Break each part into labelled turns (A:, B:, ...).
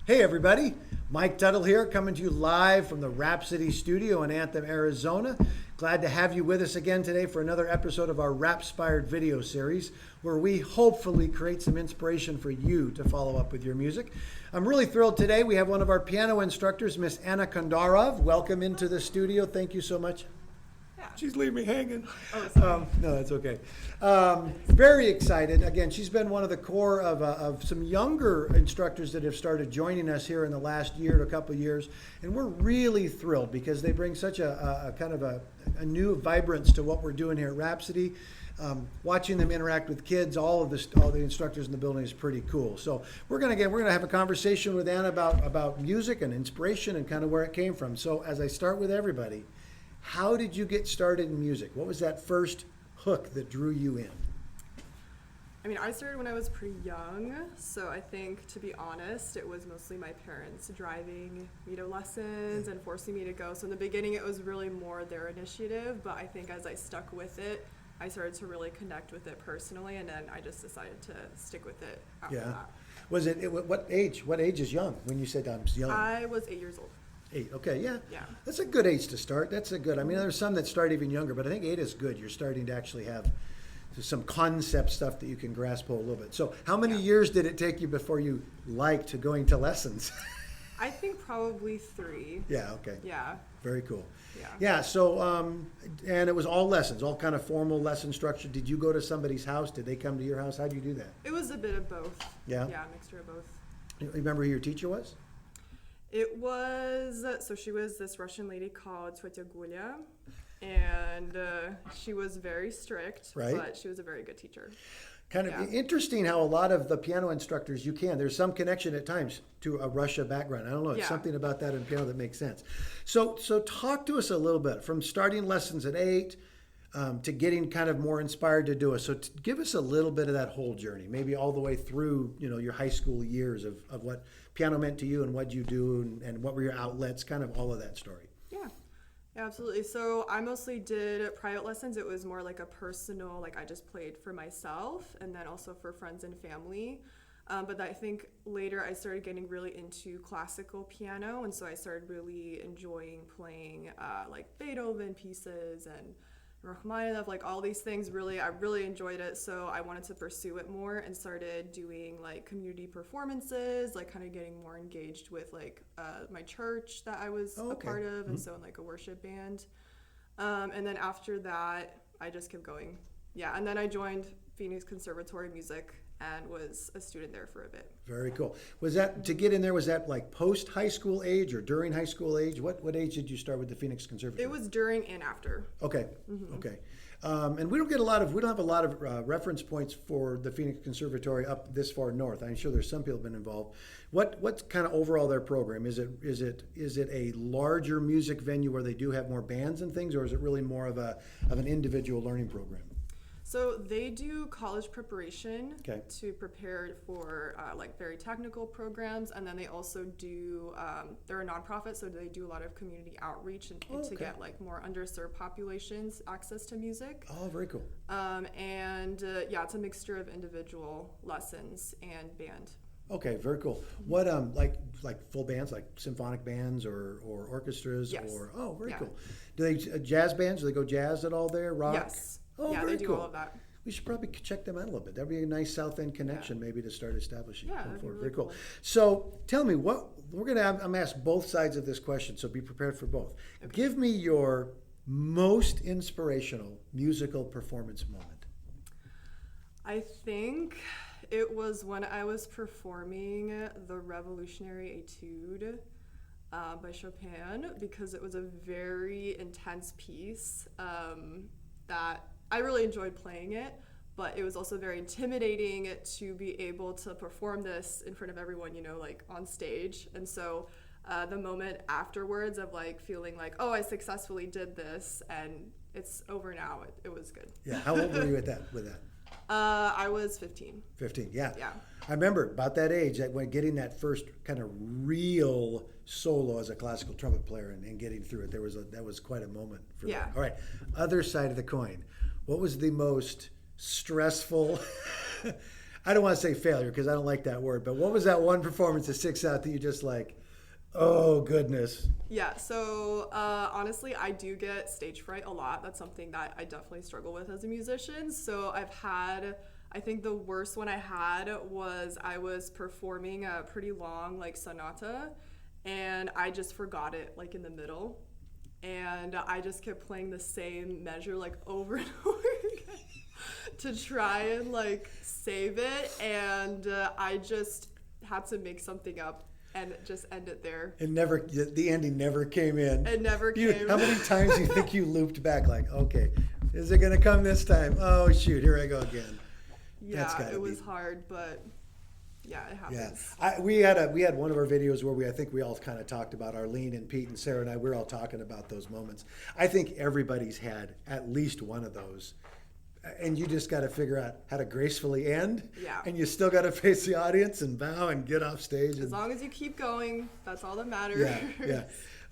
A: Hey everybody, Mike Tuttle here, coming to you live from the Rhapsody studio in Anthem, Arizona. Glad to have you with us again today for another episode of our Rhapspired video series, where we hopefully create some inspiration for you to follow up with your music. I'm really thrilled today. We have one of our piano instructors, Miss Anna Kondaurov. Welcome into the studio. Thank you so much. She's leaving me hanging. No, that's okay. Very excited. Again, she's been one of the core of some younger instructors that have started joining us here in the last year to a couple of years. And we're really thrilled because they bring such a kind of a new vibrance to what we're doing here at Rhapsody. Watching them interact with kids, all the instructors in the building is pretty cool. So we're gonna have a conversation with Anna about music and inspiration and kind of where it came from. So as I start with everybody, how did you get started in music? What was that first hook that drew you in?
B: I mean, I started when I was pretty young, so I think, to be honest, it was mostly my parents driving me to lessons and forcing me to go. So in the beginning, it was really more their initiative, but I think as I stuck with it, I started to really connect with it personally, and then I just decided to stick with it after that.
A: Was it what age? What age is young when you said I'm young?
B: I was 8 years old.
A: 8, okay, yeah.
B: Yeah.
A: That's a good age to start. That's a good, I mean, there's some that start even younger, but I think 8 is good. You're starting to actually have some concept stuff that you can grasp a little bit. So how many years did it take you before you liked going to lessons?
B: I think probably 3.
A: Yeah, okay.
B: Yeah.
A: Very cool.
B: Yeah.
A: Yeah, so, and it was all lessons, all kind of formal lesson structure. Did you go to somebody's house? Did they come to your house? How do you do that?
B: It was a bit of both.
A: Yeah?
B: Yeah, a mixture of both.
A: You remember who your teacher was?
B: It was, so she was this Russian lady called Tетya Gulia, and she was very strict,
A: right,
B: but she was a very good teacher.
A: Kind of interesting how a lot of the piano instructors, there's some connection at times to a Russia background. I don't know, it's something about that in piano that makes sense. So talk to us a little bit, from starting lessons at 8 to getting kind of more inspired to do it. So give us a little bit of that whole journey, maybe all the way through, your high school years of what piano meant to you and what you do and what were your outlets, kind of all of that story.
B: Yeah, absolutely. So I mostly did private lessons. It was more like a personal, like I just played for myself and then also for friends and family. But I think later I started getting really into classical piano, and so I started really enjoying playing like Beethoven pieces and Rachmaninoff, like all these things. I really enjoyed it, so I wanted to pursue it more and started doing like community performances, like kind of getting more engaged with like my church that I was a part of, and so in like a worship band. And then after that, I just kept going. Yeah, and then I joined Phoenix Conservatory of Music and was a student there for a bit.
A: Very cool. Was that, to get in there, was that like post-high school age or during high school age? What age did you start with the Phoenix Conservatory?
B: It was during and after.
A: Okay, okay. And we don't have a lot of reference points for the Phoenix Conservatory up this far north. I'm sure there's some people have been involved. What's kind of overall their program? Is it a larger music venue where they do have more bands and things, or is it really more of an individual learning program?
B: So they do college preparation to prepare for like very technical programs, and then they also do, they're a nonprofit, so they do a lot of community outreach and to get like more underserved populations access to music.
A: Oh, very cool.
B: Yeah, it's a mixture of individual lessons and band.
A: Okay, very cool. What like full bands, like symphonic bands or orchestras?
B: Yes.
A: Or very cool. Do they jazz bands? Do they go jazz at all there? Rock?
B: Yes.
A: Oh,
B: yeah,
A: very
B: they do
A: cool.
B: all of that.
A: We should probably check them out a little bit. That'd be a nice South End connection, maybe, to start establishing.
B: Yeah, that'd be really
A: very cool.
B: cool.
A: So tell me, I'm going to ask both sides of this question, so be prepared for both. Okay. Give me your most inspirational musical performance moment.
B: I think it was when I was performing the Revolutionary Etude by Chopin, because it was a very intense piece that I really enjoyed playing it, but it was also very intimidating to be able to perform this in front of everyone, like on stage. And so the moment afterwards of like feeling like, oh, I successfully did this and it's over now, it was good.
A: Yeah, how old were you with that?
B: I was 15.
A: 15, yeah.
B: Yeah.
A: I remember about that age, when getting that first kind of real solo as a classical trumpet player and getting through it, that was quite a moment for me. All right, other side of the coin. What was the most stressful I don't want to say failure because I don't like that word, but what was that one performance that sticks out that you just like, oh goodness?
B: Yeah, so honestly, I do get stage fright a lot. That's something that I definitely struggle with as a musician. So I think the worst one I had was I was performing a pretty long like sonata, and I just forgot it like in the middle. And I just kept playing the same measure like over and over again to try and like save it. And I just had to make something up and just end it there.
A: The ending never came in.
B: It never came.
A: How many times do you think you looped back like, okay, is it going to come this time? Oh, shoot, here I go again.
B: Yeah, it was hard, but yeah, it happens.
A: Yeah, we had one of our videos where I think we all kind of talked about Arlene and Pete and Sarah and I. We're all talking about those moments. I think everybody's had at least one of those, and you just got to figure out how to gracefully end.
B: Yeah.
A: And you still got to face the audience and bow and get off stage.
B: As long as you keep going, that's all that matters.
A: Yeah, yeah.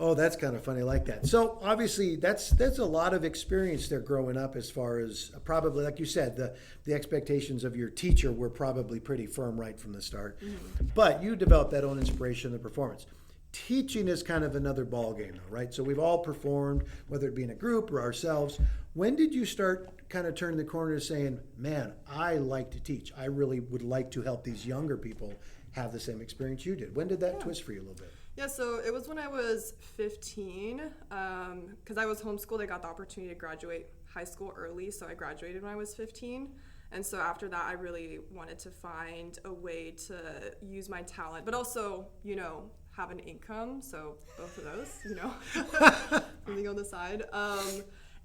A: Oh, that's kind of funny. I like that. So obviously that's a lot of experience there growing up as far as probably, like you said, the expectations of your teacher were probably pretty firm right from the start. Mm-hmm. But you developed that own inspiration and performance. Teaching is kind of another ball game though, right? So we've all performed, whether it be in a group or ourselves. When did you start kind of turning the corner to saying, man, I like to teach. I really would like to help these younger people have the same experience you did. When did that twist for you a little bit?
B: Yeah, so it was when I was 15, because I was homeschooled. I got the opportunity to graduate high school early, so I graduated when I was 15. And so after that, I really wanted to find a way to use my talent, but also, have an income. So both of those, something on the side.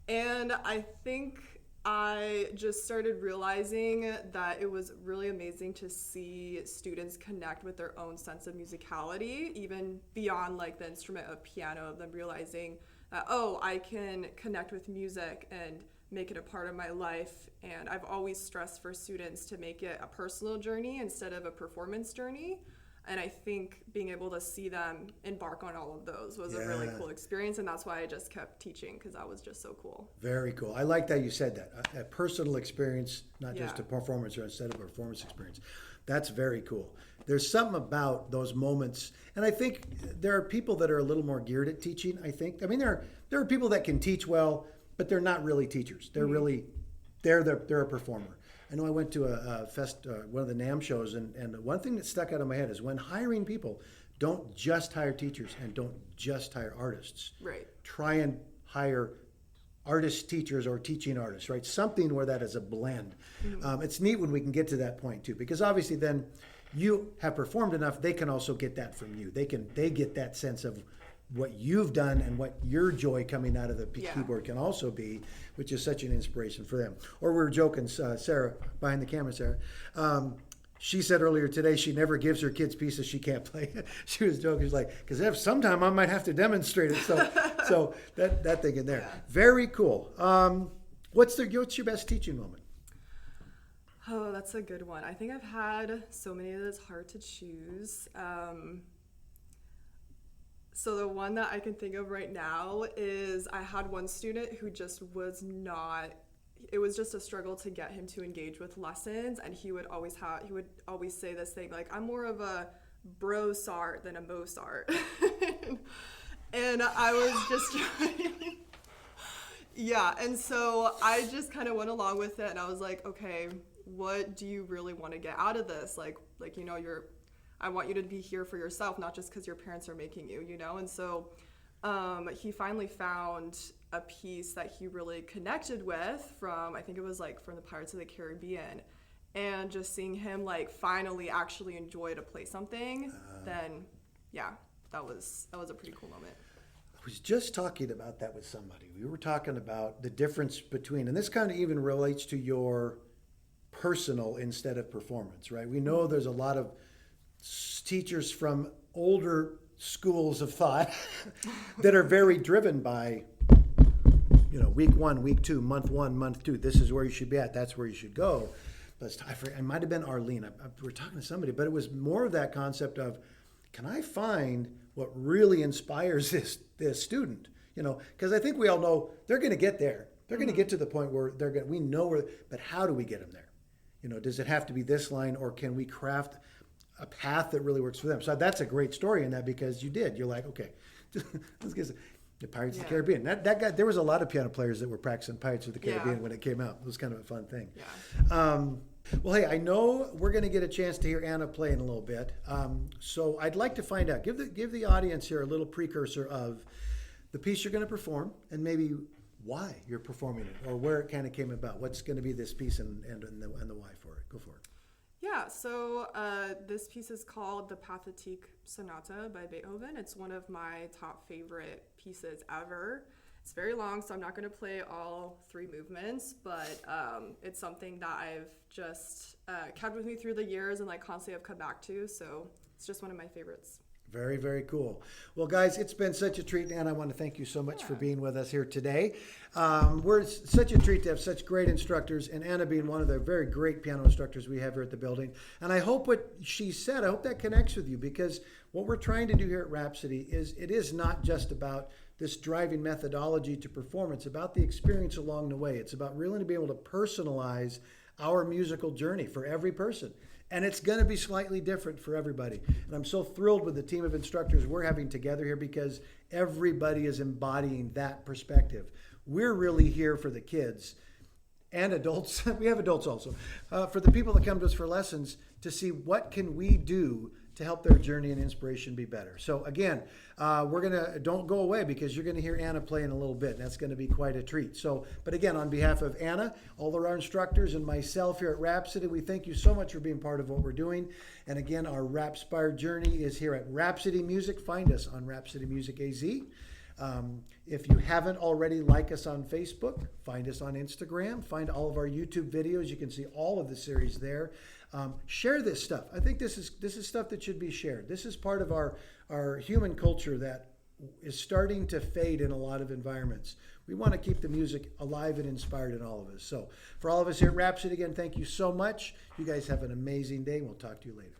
B: And I think I just started realizing that it was really amazing to see students connect with their own sense of musicality, even beyond like the instrument of piano, of them realizing that, oh, I can connect with music and make it a part of my life. And I've always stressed for students to make it a personal journey instead of a performance journey. And I think being able to see them embark on all of those was a really cool experience. And that's why I just kept teaching, because that was just so cool.
A: Very cool. I like that you said that. A personal experience, not just a performance or instead of a performance experience. That's very cool. There's something about those moments. And I think there are people that are a little more geared at teaching, I think. I mean, there are people that can teach well, but they're not really teachers. They're really, they're a performer. I know I went to a one of the NAMM shows, and one thing that stuck out of my head is when hiring people, don't just hire teachers and don't just hire artists.
B: Right.
A: Try and hire artist teachers or teaching artists, right? Something where that is a blend. Mm-hmm. It's neat when we can get to that point too, because obviously then you have performed enough, they can also get that from you. They get that sense of what you've done and what your joy coming out of the keyboard can also be, which is such an inspiration for them. Or we were joking, Sarah, behind the camera, Sarah, she said earlier today she never gives her kids pieces she can't play. She was joking. She's like, because if sometime I might have to demonstrate it. So that thing in there. Yeah. Very cool. What's your best teaching moment?
B: Oh, that's a good one. I think I've had so many that it's hard to choose. So the one that I can think of right now is I had one student who just was not, it was just a struggle to get him to engage with lessons, and he would always say this thing like, I'm more of a bro-sart than a Mozart. And I was just trying. Yeah, and so I just kind of went along with it, and I was like, okay, what do you really want to get out of this? Like I want you to be here for yourself, not just because your parents are making you, And so he finally found a piece that he really connected with from, I think it was like from the Pirates of the Caribbean. And just seeing him like finally actually enjoy to play something, then that was a pretty cool moment.
A: I was just talking about that with somebody. We were talking about the difference between, and this kind of even relates to your personal instead of performance, right? We know there's a lot of teachers from older schools of thought that are very driven by, week 1, week 2, month 1, month 2. This is where you should be at. That's where you should go. But it might have been Arlene. We were talking to somebody, but it was more of that concept of, can I find what really inspires this student? Because I think we all know they're going to get there. They're going to get to the point where we know where, but how do we get them there? does it have to be this line, or can we craft a path that really works for them? So that's a great story in that, because you're like, okay, let's get the Pirates of the Caribbean. That guy, there was a lot of piano players that were practicing Pirates of the Caribbean when it came out. It was kind of a fun thing.
B: Yeah.
A: Well, hey, I know we're going to get a chance to hear Anna play in a little bit. So I'd like to find out, give the audience here a little precursor of the piece you're going to perform, and maybe why you're performing it, or where it kind of came about. What's going to be this piece and the why for it. Go for it.
B: Yeah, so this piece is called the Pathetique Sonata by Beethoven. It's one of my top favorite pieces ever. It's very long, so I'm not going to play all 3 movements, but it's something that I've just kept with me through the years and constantly have come back to, so it's just one of my favorites.
A: Very, very cool. Well, guys, it's been such a treat, and I want to thank you so much for being with us here today. We're such a treat to have such great instructors, and Anna being one of the very great piano instructors we have here at the building. And I hope what she said, I hope that connects with you, because what we're trying to do here at Rhapsody is not just about this driving methodology to perform. It's about the experience along the way. It's about really being able to personalize our musical journey for every person. And it's going to be slightly different for everybody. And I'm so thrilled with the team of instructors we're having together here, because everybody is embodying that perspective. We're really here for the kids and adults. We have adults also. For the people that come to us for lessons, to see what can we do to help their journey and inspiration be better. So again, don't go away, because you're gonna hear Anna play in a little bit, and that's gonna be quite a treat. So, but again, on behalf of Anna, all of our instructors, and myself here at Rhapsody, we thank you so much for being part of what we're doing. And again, our Rhapspired journey is here at Rhapsody Music. Find us on Rhapsody Music AZ. If you haven't already, like us on Facebook, find us on Instagram, find all of our YouTube videos. You can see all of the series there. Share this stuff. I think this is stuff that should be shared. This is part of our human culture that is starting to fade in a lot of environments. We want to keep the music alive and inspired in all of us. So for all of us here at Rhapsody, again, thank you so much. You guys have an amazing day. We'll talk to you later.